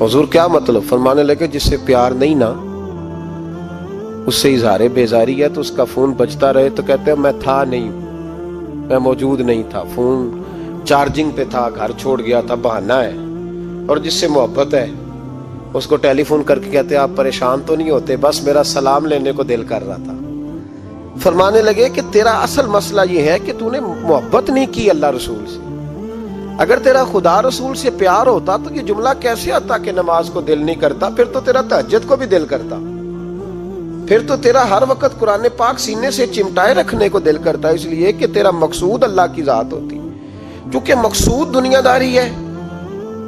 حضور کیا مطلب؟ فرمانے لگے جس سے پیار نہیں نا اس سے اظہار بیزاری ہے تو اس کا فون بجتا رہے تو کہتے ہیں میں تھا نہیں، میں موجود نہیں تھا، فون چارجنگ پہ تھا، گھر چھوڑ گیا تھا، بہانہ ہے۔ اور جس سے محبت ہے اس کو ٹیلی فون کر کے کہتے ہیں آپ پریشان تو نہیں ہوتے، بس میرا سلام لینے کو دل کر رہا تھا۔ فرمانے لگے کہ تیرا اصل مسئلہ یہ ہے کہ تو نے محبت نہیں کی اللہ رسول سے۔ اگر تیرا خدا رسول سے پیار ہوتا تو یہ جملہ کیسے آتا کہ نماز کو دل نہیں کرتا؟ پھر تو تیرا تہجد کو بھی دل کرتا، پھر تو تیرا ہر وقت قرآن پاک سینے سے چمٹائے رکھنے کو دل کرتا، اس لیے کہ تیرا مقصود اللہ کی ذات ہوتی۔ کیونکہ مقصود دنیا داری ہے،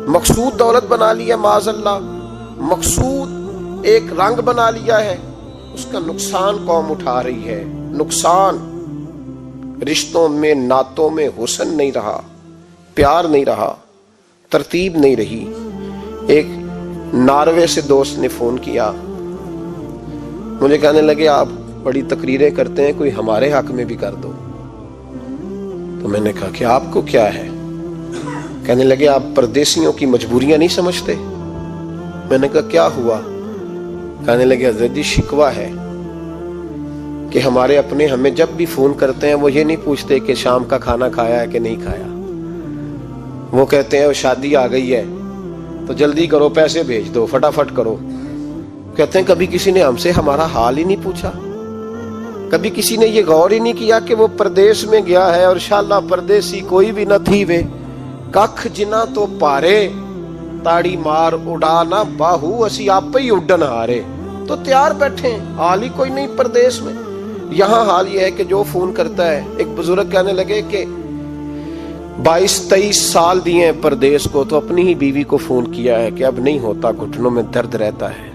مقصود دولت بنا لیا معاذ اللہ، مقصود ایک رنگ بنا لیا ہے، اس کا نقصان قوم اٹھا رہی ہے۔ نقصان رشتوں میں، نعتوں میں حسن نہیں رہا، پیار نہیں رہا، ترتیب نہیں رہی۔ ایک ناروے سے دوست نے فون کیا، مجھے کہنے لگے آپ بڑی تقریریں کرتے ہیں، کوئی ہمارے حق میں بھی کر دو۔ تو میں نے کہا کہ آپ کو کیا ہے؟ کہنے لگے آپ پردیسیوں کی مجبوریاں نہیں سمجھتے۔ میں نے کہا کیا ہوا؟ کہنے لگے حضرت جی شکوہ ہے کہ ہمارے اپنے ہمیں جب بھی فون کرتے ہیں وہ یہ نہیں پوچھتے کہ شام کا کھانا کھایا ہے کہ نہیں کھایا، وہ کہتے ہیں شادی آ گئی ہے تو جلدی کرو، پیسے بھیج دو، فٹافٹ کرو۔ کہتے ہیں کبھی کسی نے ہم سے ہمارا حال ہی نہیں پوچھا، کبھی کسی نے یہ غور ہی نہیں کیا کہ وہ پردیس میں گیا ہے اور انشاءاللہ پردیسی کوئی بھی نہ تھی وے ککھ جنا تو پارے تاڑی مار اڑانا باہو اسی آپ ہی اڈن ہارے۔ تو تیار بیٹھے، حال ہی کوئی نہیں پردیس میں۔ یہاں حال یہ ہے کہ جو فون کرتا ہے، ایک بزرگ کہنے لگے کہ 22-23 سال دیے ہیں پردیس کو، تو اپنی ہی بیوی کو فون کیا ہے کہ اب نہیں ہوتا، گھٹنوں میں درد رہتا ہے،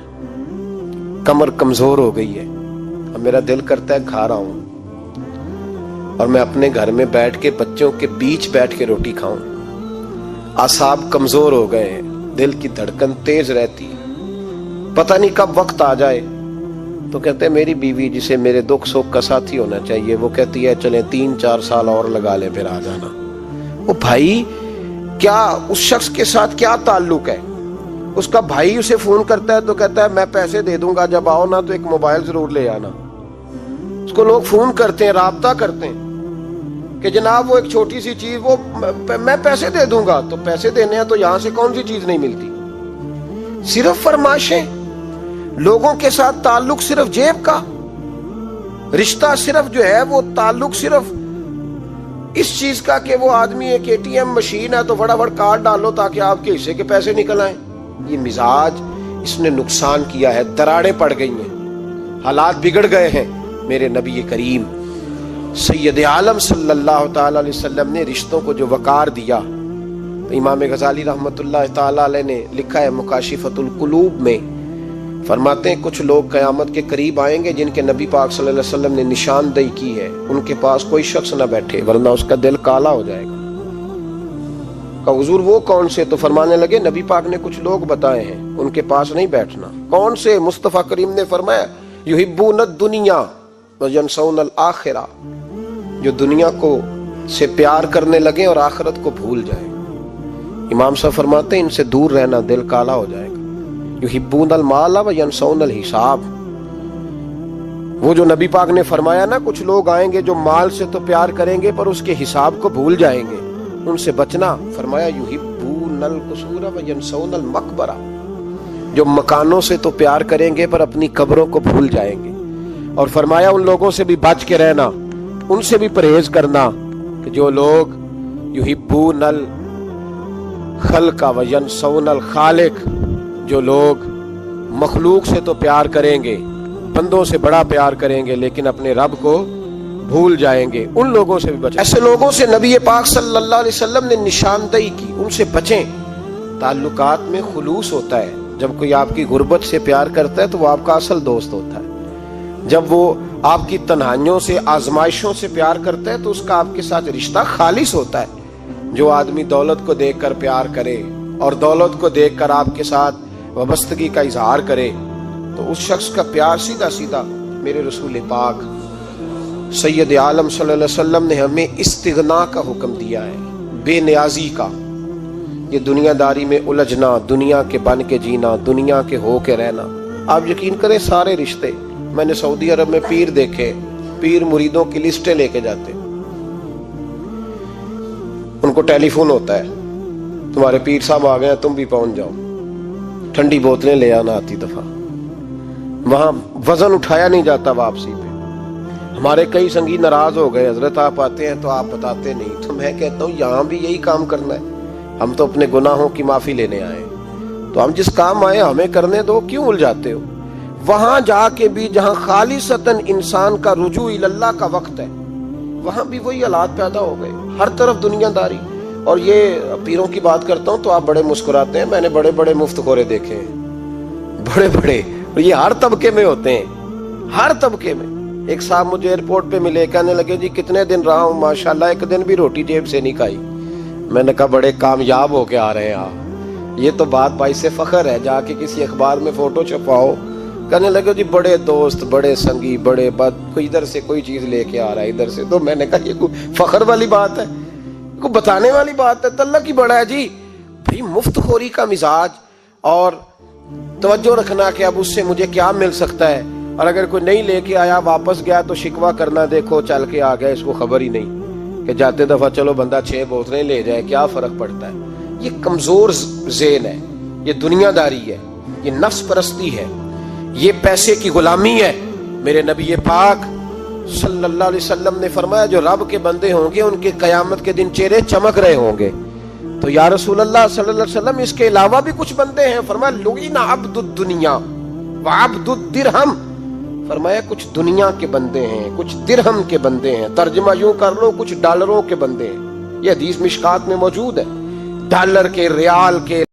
کمر کمزور ہو گئی ہے، اب میرا دل کرتا ہے کھا رہا ہوں اور میں اپنے گھر میں بیٹھ کے بچوں کے بیچ بیٹھ کے روٹی کھاؤں، اعصاب کمزور ہو گئے ہیں، دل کی دھڑکن تیز رہتی ہے، پتہ نہیں کب وقت آ جائے۔ تو کہتے ہیں میری بیوی جسے میرے دکھ سکھ کا ساتھی ہونا چاہیے، وہ کہتی ہے چلیں 3-4 سال اور لگا لیں پھر آ جانا۔ وہ بھائی کیا اس شخص کے ساتھ کیا تعلق ہے؟ اس کا بھائی اسے فون کرتا ہے تو کہتا ہے میں پیسے دے دوں گا، جب آؤ نا تو ایک موبائل ضرور لے آنا۔ اس کو لوگ فون کرتے ہیں، رابطہ کرتے ہیں کہ جناب وہ ایک چھوٹی سی چیز، وہ میں پیسے دے دوں گا، تو پیسے دینے ہیں تو یہاں سے کون سی چیز نہیں ملتی؟ صرف فرمائشیں، لوگوں کے ساتھ تعلق صرف جیب کا رشتہ، صرف جو ہے وہ تعلق صرف اس چیز کا کہ وہ آدمی ایک ATM مشین ہے تو فٹافٹ کارڈ ڈالو تاکہ آپ کے حصے کے پیسے نکل آئیں۔ یہ مزاج اس نے نقصان کیا ہے، دراڑیں پڑ گئی ہیں، حالات بگڑ گئے ہیں۔ میرے نبی کریم سید عالم صلی اللہ تعالی علیہ وسلم نے رشتوں کو جو وقار دیا، امام غزالی رحمۃ اللہ تعالی علیہ نے لکھا ہے مکاشفۃ القلوب میں، فرماتے ہیں کچھ لوگ قیامت کے قریب آئیں گے جن کے نبی پاک صلی اللہ علیہ وسلم نے نشاندہی کی ہے، ان کے پاس کوئی شخص نہ بیٹھے ورنہ اس کا دل کالا ہو جائے گا۔ کہ حضور وہ کون سے؟ تو فرمانے لگے نبی پاک نے کچھ لوگ بتائے ہیں، ان کے پاس نہیں بیٹھنا۔ کون سے؟ مصطفیٰ کریم نے فرمایا یحبون الدنیا وینسون الآخرہ، جو دنیا کو سے پیار کرنے لگے اور آخرت کو بھول جائیں۔ امام صاحب فرماتے ہیں ان سے دور رہنا، دل کالا ہو جائے گا۔ یحبون المال وینسون الحساب، وہ جو نبی پاک نے فرمایا نا کچھ لوگ آئیں گے جو مال سے تو پیار کریں گے پر اس کے حساب کو بھول جائیں گے، ان سے بچنا۔ فرمایا یحبون القصور وینسون المقبرہ، جو مکانوں سے تو پیار کریں گے پر اپنی قبروں کو بھول جائیں گے۔ اور فرمایا ان لوگوں سے بھی بچ کے رہنا، ان سے بھی پرہیز کرنا کہ جو لوگ یحبون الخلق وینسون الخالق، جو لوگ مخلوق سے تو پیار کریں گے، بندوں سے بڑا پیار کریں گے لیکن اپنے رب کو بھول جائیں گے، ان لوگوں سے بھی بچیں۔ ایسے لوگوں سے نبی پاک صلی اللہ علیہ وسلم نے نشاندہی کی، ان سے بچیں۔ تعلقات میں خلوص ہوتا ہے، جب کوئی آپ کی غربت سے پیار کرتا ہے تو وہ آپ کا اصل دوست ہوتا ہے، جب وہ آپ کی تنہائیوں سے آزمائشوں سے پیار کرتا ہے تو اس کا آپ کے ساتھ رشتہ خالص ہوتا ہے۔ جو آدمی دولت کو دیکھ کر پیار کرے اور دولت کو دیکھ کر آپ کے ساتھ وابستگی کا اظہار کرے تو اس شخص کا پیار سیدھا سیدھا، میرے رسول پاک سید عالم صلی اللہ علیہ وسلم نے ہمیں استغنا کا حکم دیا ہے، بے نیازی کا۔ یہ دنیا داری میں الجھنا، دنیا کے بن کے جینا، دنیا کے ہو کے رہنا. آپ یقین کریں سارے رشتے، میں نے سعودی عرب میں پیر دیکھے، پیر مریدوں کی لسٹیں لے کے جاتے، ان کو ٹیلی فون ہوتا ہے تمہارے پیر صاحب آ گئے ہیں، تم بھی پہنچ جاؤ. ٹھنڈی بوتلیں لے آنا آتی دفعہ، وہاں وزن اٹھایا نہیں جاتا واپسی پہ. ہمارے کئی سنگی ناراض ہو گئے، حضرت آپ آتے ہیں تو آپ بتاتے نہیں. تو میں کہتا ہوں یہاں بھی یہی کام کرنا ہے، ہم تو اپنے گناہوں کی معافی لینے آئے، تو ہم جس کام آئے ہمیں کرنے دو، کیوں الجھاتے ہو؟ وہاں جا کے بھی جہاں خالصتاً انسان کا رجوع اللہ کا وقت ہے، وہاں بھی وہی حالات پیدا ہو گئے، ہر طرف دنیا داری. اور یہ پیروں کی بات کرتا ہوں تو آپ بڑے مسکراتے ہیں، میں نے بڑے بڑے مفت خورے دیکھے ہیں، بڑے بڑے، یہ ہر طبقے میں ہوتے ہیں، ہر طبقے میں. ایک صاحب مجھے ایئرپورٹ پہ ملے، کہنے لگے جی کتنے دن رہا ہوں، ماشاءاللہ ایک دن بھی روٹی جیب سے نہیں کھائی. میں نے کہا بڑے کامیاب ہو کے آ رہے ہیں آپ، یہ تو بات باعث فخر ہے، جا کے کسی اخبار میں فوٹو چھپاؤ. کہنے لگے جی بڑے دوست، بڑے سنگی، بڑے کوئی ادھر سے کوئی چیز لے کے آ رہا ہے ادھر سے. تو میں نے کہا یہ کوئی فخر والی بات ہے، کوئی بتانے والی بات ہے؟ اللہ کی بڑا ہے جی. بھئی مفت خوری کا مزاج، اور توجہ رکھنا کہ اب اس سے مجھے کیا مل سکتا ہے، اور اگر کوئی نہیں لے کے آیا واپس گیا تو شکوہ کرنا، دیکھو چل کے آ گیا، اس کو خبر ہی نہیں کہ جاتے دفعہ چلو بندہ 6 بوتلیں لے جائے، کیا فرق پڑتا ہے. یہ کمزور ذہن ہے، یہ دنیا داری ہے، یہ نفس پرستی ہے، یہ پیسے کی غلامی ہے. میرے نبی پاک صلی اللہ علیہ وسلم نے فرمایا جو رب کے بندے ہوں گے ان کے قیامت کے دن چہرے چمک رہے ہوں گے. تو یا رسول اللہ صلی اللہ علیہ وسلم اس کے علاوہ بھی کچھ بندے ہیں؟ فرمایا لعن عبد الدنیا وعبد الدرہم. فرمایا کچھ دنیا کے بندے ہیں، کچھ درہم کے بندے ہیں، ترجمہ یوں کر لو کچھ ڈالروں کے بندے ہیں. یہ حدیث مشکات میں موجود ہے. ڈالر کے، ریال کے،